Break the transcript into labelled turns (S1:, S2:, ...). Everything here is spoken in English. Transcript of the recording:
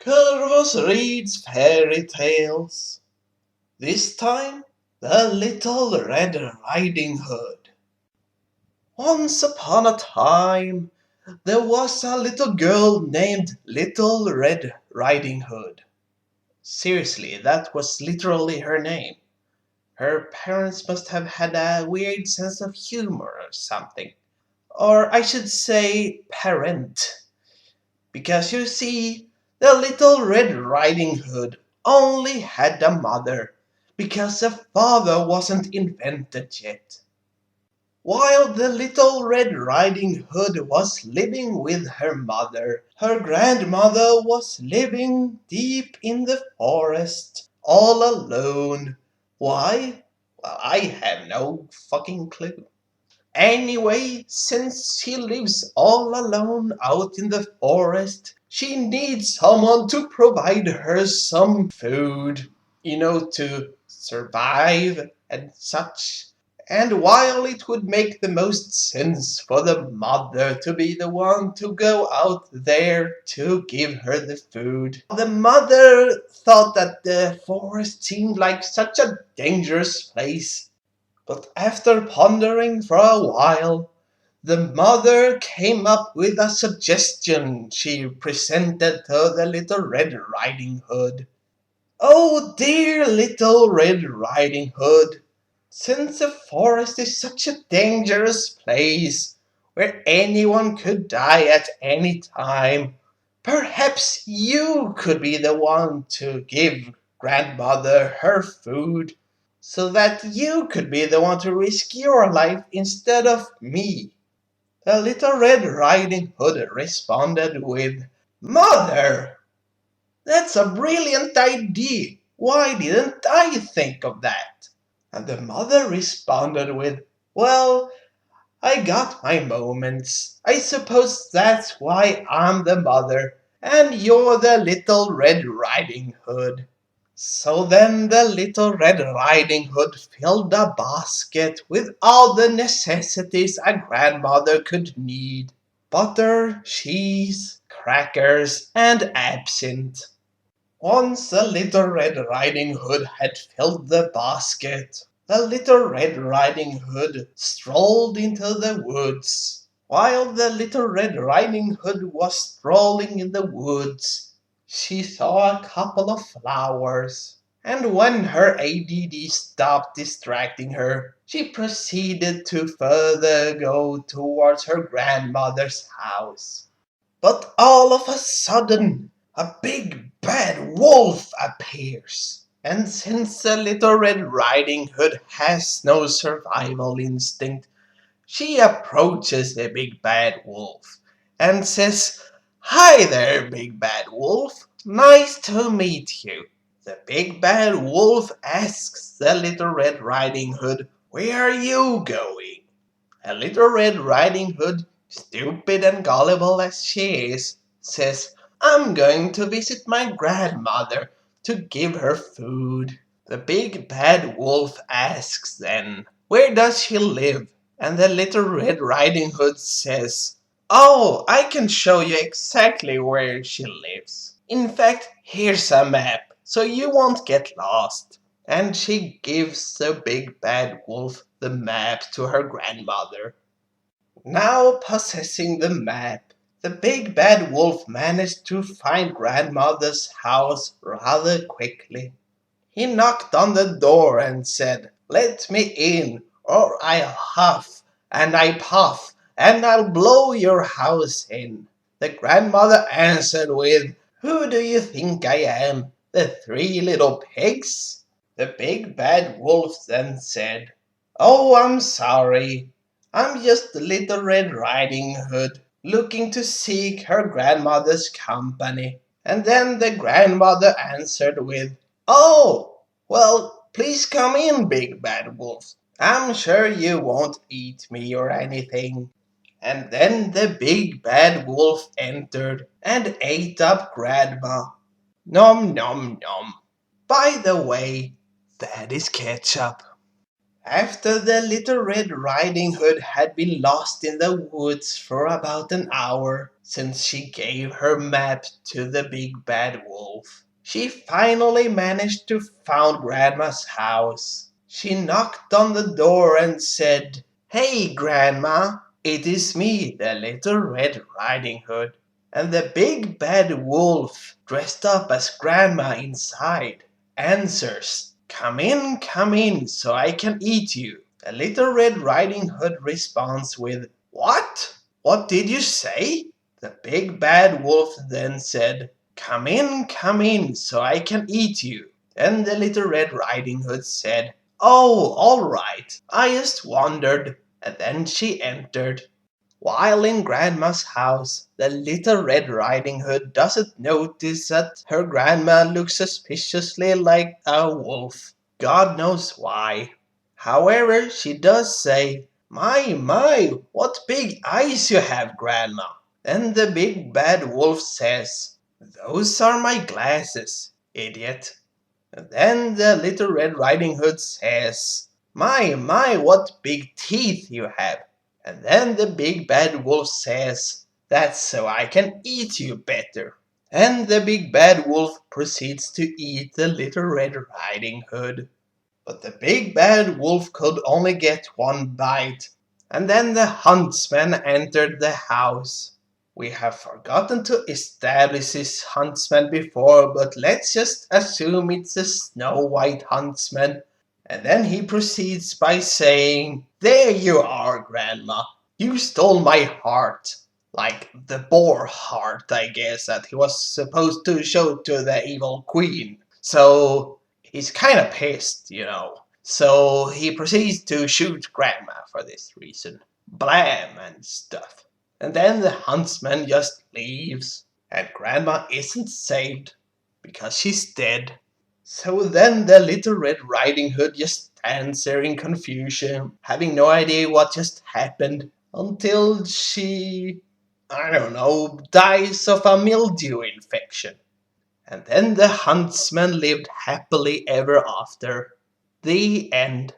S1: Kurvos reads fairy tales. This time, the Little Red Riding Hood. Once upon a time, there was a little girl named Little Red Riding Hood. Seriously, that was literally her name. Her parents must have had a weird sense of humor or something. Or I should say, parent. Because you see, the Little Red Riding Hood only had a mother, because a father wasn't invented yet. While the Little Red Riding Hood was living with her mother, her grandmother was living deep in the forest, all alone. Why? Well, I have no fucking clue. Anyway, since she lives all alone out in the forest, she needs someone to provide her some food, to survive and such. And while it would make the most sense for the mother to be the one to go out there to give her the food, the mother thought that the forest seemed like such a dangerous place. But after pondering for a while, the mother came up with a suggestion she presented to the Little Red Riding Hood. Oh dear Little Red Riding Hood, since the forest is such a dangerous place where anyone could die at any time, perhaps you could be the one to give grandmother her food so that you could be the one to risk your life instead of me. The Little Red Riding Hood responded with, Mother! That's a brilliant idea! Why didn't I think of that? And the mother responded with, Well, I got my moments. I suppose that's why I'm the mother and you're the Little Red Riding Hood. So then the Little Red Riding Hood filled a basket with all the necessities a grandmother could need. Butter, cheese, crackers, and absinthe. Once the Little Red Riding Hood had filled the basket, the Little Red Riding Hood strolled into the woods. While the Little Red Riding Hood was strolling in the woods, she saw a couple of flowers, and when her ADD stopped distracting her, she proceeded to further go towards her grandmother's house. But all of a sudden, a big bad wolf appears. And since the Little Red Riding Hood has no survival instinct, she approaches the big bad wolf and says, Hi there, big bad wolf. Nice to meet you. The big bad wolf asks the Little Red Riding Hood, Where are you going? A Little Red Riding Hood, stupid and gullible as she is, says, I'm going to visit my grandmother to give her food. The big bad wolf asks then, Where does she live? And the Little Red Riding Hood says, Oh, I can show you exactly where she lives. In fact, here's a map, so you won't get lost. And she gives the big bad wolf the map to her grandmother. Now possessing the map, the big bad wolf managed to find grandmother's house rather quickly. He knocked on the door and said, Let me in, or I'll huff, and I puff, and I'll blow your house in. The grandmother answered with, Who do you think I am, the three little pigs? The big bad wolf then said, Oh, I'm sorry. I'm just the Little Red Riding Hood, looking to seek her grandmother's company. And then the grandmother answered with, Oh, well, please come in, big bad wolf. I'm sure you won't eat me or anything. And then the big bad wolf entered and ate up grandma. Nom nom nom. By the way, that is ketchup. After the Little Red Riding Hood had been lost in the woods for about an hour since she gave her map to the big bad wolf, she finally managed to find Grandma's house. She knocked on the door and said, "Hey, Grandma, it is me, the Little Red Riding Hood." And the big bad wolf, dressed up as Grandma inside, answers, come in, so I can eat you." The Little Red Riding Hood responds with, "What? What did you say?" The big bad wolf then said, come in, so I can eat you." And the Little Red Riding Hood said, "Oh, all right, I just wondered." And then she entered. While in Grandma's house, the Little Red Riding Hood doesn't notice that her grandma looks suspiciously like a wolf. God knows why. However, she does say, my, what big eyes you have, Grandma." And the big bad wolf says, "Those are my glasses, idiot." And then the Little Red Riding Hood says, my, what big teeth you have." And then the big bad wolf says, "That's so I can eat you better." And the big bad wolf proceeds to eat the Little Red Riding Hood. But the big bad wolf could only get one bite. And then the huntsman entered the house. We have forgotten to establish this huntsman before, but let's just assume it's a Snow White huntsman. And then he proceeds by saying, "There you are, Grandma. You stole my heart." Like the boar heart, I guess, that he was supposed to show to the evil queen. So he's kind of pissed. So he proceeds to shoot Grandma for this reason. Blam and stuff. And then the huntsman just leaves, and Grandma isn't saved because she's dead. So then the Little Red Riding Hood just stands there in confusion, having no idea what just happened, until she, I don't know, dies of a mildew infection. And then the huntsman lived happily ever after. The end.